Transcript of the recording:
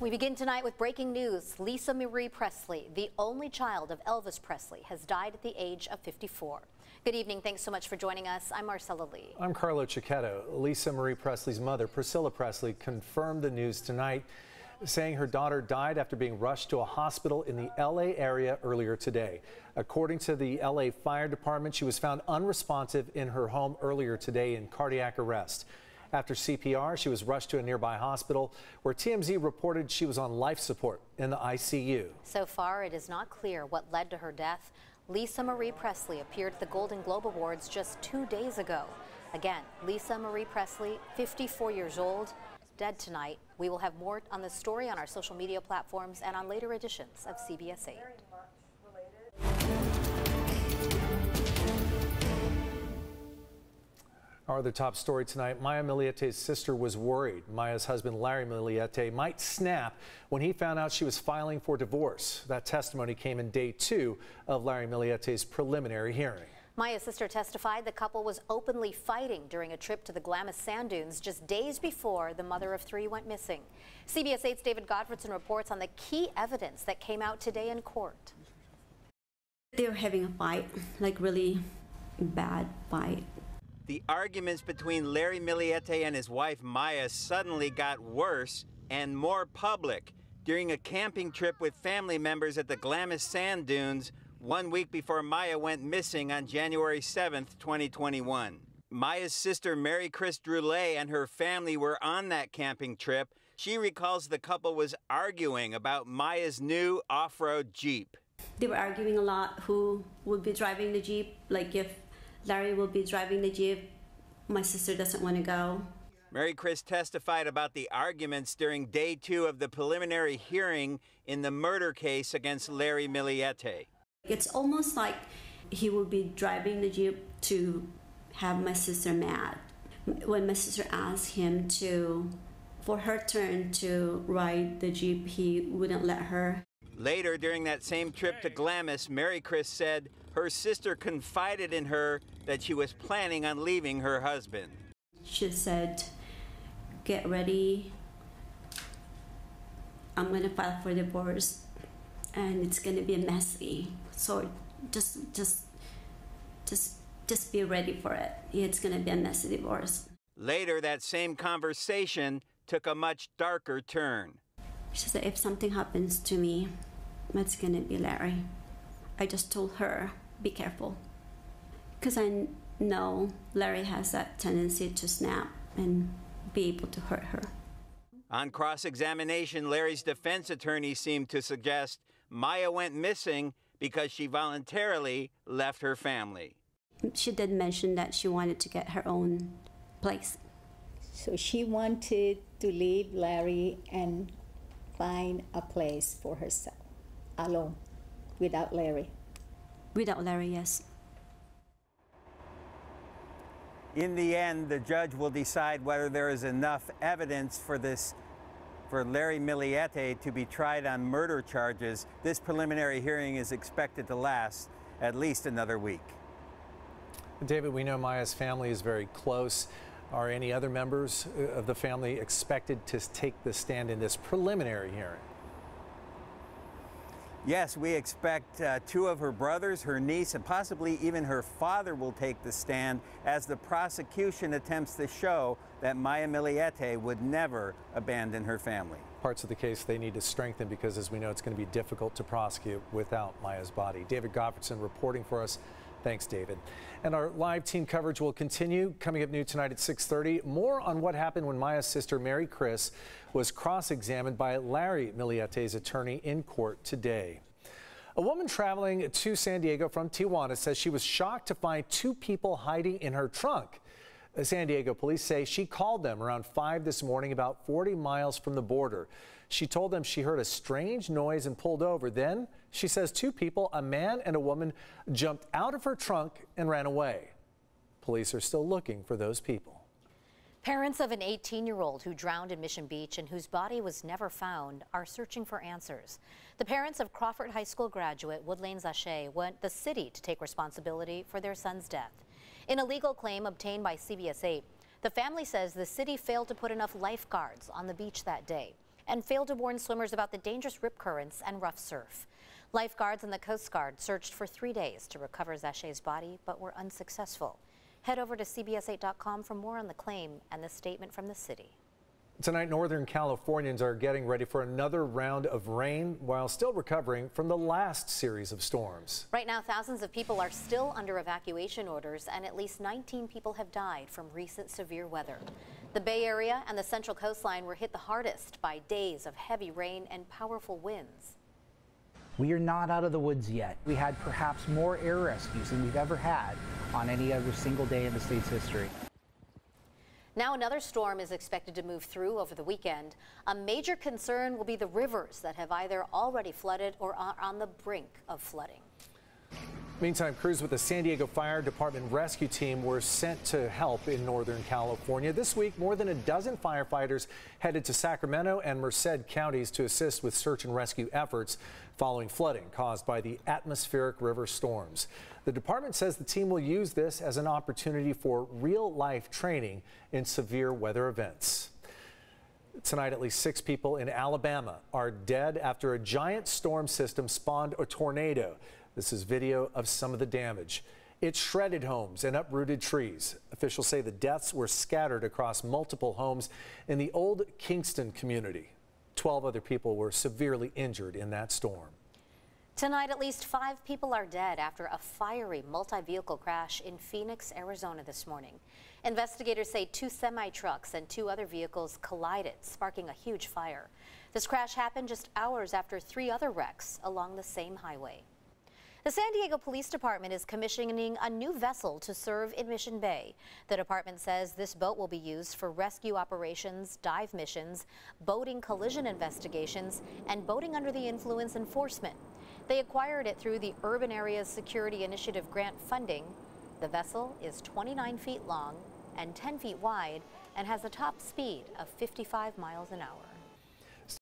We begin tonight with breaking news. Lisa Marie Presley, the only child of Elvis Presley, has died at the age of 54. Good evening. Thanks so much for joining us. I'm Marcella Lee. I'm Carlo Cicchetto. Lisa Marie Presley's mother, Priscilla Presley, confirmed the news tonight, saying her daughter died after being rushed to a hospital in the L.A. area earlier today. According to the L.A. Fire Department, she was found unresponsive in her home earlier today in cardiac arrest. After CPR, she was rushed to a nearby hospital where TMZ reported she was on life support in the ICU. So far, it is not clear what led to her death. Lisa Marie Presley appeared at the Golden Globe Awards just 2 days ago. Again, Lisa Marie Presley, 54 years old, dead tonight. We will have more on this story on our social media platforms and on later editions of CBS 8. Our other top story tonight, Maya Milliete's sister was worried Maya's husband, Larry Milliete, might snap when he found out she was filing for divorce. That testimony came in day 2 of Larry Milliete's preliminary hearing. Maya's sister testified the couple was openly fighting during a trip to the Glamis sand dunes just days before the mother of 3 went missing. CBS 8's David Godfredson reports on the key evidence that came out today in court. They were having a fight, like really bad fight. The arguments between Larry Milliete and his wife Maya suddenly got worse and more public during a camping trip with family members at the Glamis sand dunes 1 week before Maya went missing on January 7th, 2021. Maya's sister Mary Chris Droulet and her family were on that camping trip. She recalls the couple was arguing about Maya's new off-road Jeep. They were arguing a lot who would be driving the Jeep, like if Larry will be driving the Jeep, my sister doesn't want to go. Mary Chris testified about the arguments during day 2 of the preliminary hearing in the murder case against Larry Milliete. It's almost like he will be driving the Jeep to have my sister mad. When my sister asked him for her turn to ride the Jeep, he wouldn't let her. Later, during that same trip to Glamis, Mary Chris said her sister confided in her that she was planning on leaving her husband. She said, "Get ready. I'm going to file for divorce, and it's going to be messy. So just be ready for it. It's going to be a messy divorce." Later, that same conversation took a much darker turn. She said, "If something happens to me, it's going to be Larry." I just told her, "Be careful." Because I know Larry has that tendency to snap and be able to hurt her. On cross-examination, Larry's defense attorney seemed to suggest Maya went missing because she voluntarily left her family. She did mention that she wanted to get her own place. So she wanted to leave Larry and find a place for herself, alone, without Larry. Without Larry, yes. In the end, the judge will decide whether there is enough evidence for Larry Milliete to be tried on murder charges. This preliminary hearing is expected to last at least another week. David, we know Maya's family is very close. Are any other members of the family expected to take the stand in this preliminary hearing? Yes, we expect 2 of her brothers, her niece, and possibly even her father will take the stand as the prosecution attempts to show that Maya Milliete would never abandon her family. Parts of the case they need to strengthen because, as we know, it's going to be difficult to prosecute without Maya's body. David Godfredson reporting for us. Thanks, David. And our live team coverage will continue. Coming up new tonight at 6:30, more on what happened when Maya's sister, Mary Chris, was cross-examined by Larry Milliete's attorney in court today. A woman traveling to San Diego from Tijuana says she was shocked to find 2 people hiding in her trunk. San Diego police say she called them around 5 this morning, about 40 miles from the border. She told them she heard a strange noise and pulled over. Then she says 2 people, a man and a woman, jumped out of her trunk and ran away. Police are still looking for those people. Parents of an 18-year-old who drowned in Mission Beach and whose body was never found are searching for answers. The parents of Crawford High School graduate Woodlane Zache want the city to take responsibility for their son's death. In a legal claim obtained by CBS 8, The family says the city failed to put enough lifeguards on the beach that day and failed to warn swimmers about the dangerous rip currents and rough surf. Lifeguards and the Coast Guard searched for 3 days to recover Zache's body, but were unsuccessful. Head over to CBS8.com for more on the claim and the statement from the city. Tonight, Northern Californians are getting ready for another round of rain while still recovering from the last series of storms. Right now, thousands of people are still under evacuation orders, and at least 19 people have died from recent severe weather. The Bay Area and the Central Coastline were hit the hardest by days of heavy rain and powerful winds. We are not out of the woods yet. We had perhaps more air rescues than we've ever had on any other single day in the state's history. Now another storm is expected to move through over the weekend. A major concern will be the rivers that have either already flooded or are on the brink of flooding. Meantime, crews with the San Diego Fire Department rescue team were sent to help in Northern California. This week, more than a dozen firefighters headed to Sacramento and Merced counties to assist with search and rescue efforts following flooding caused by the atmospheric river storms. The department says the team will use this as an opportunity for real-life training in severe weather events. Tonight, at least 6 people in Alabama are dead after a giant storm system spawned a tornado. This is video of some of the damage. It shredded homes and uprooted trees. Officials say the deaths were scattered across multiple homes in the Old Kingston community. 12 other people were severely injured in that storm. Tonight, at least 5 people are dead after a fiery multi-vehicle crash in Phoenix, Arizona this morning. Investigators say 2 semi-trucks and 2 other vehicles collided, sparking a huge fire. This crash happened just hours after 3 other wrecks along the same highway. The San Diego Police Department is commissioning a new vessel to serve in Mission Bay. The department says this boat will be used for rescue operations, dive missions, boating collision investigations, and boating under the influence enforcement. They acquired it through the Urban Areas Security Initiative grant funding. The vessel is 29 feet long and 10 feet wide and has a top speed of 55 miles an hour.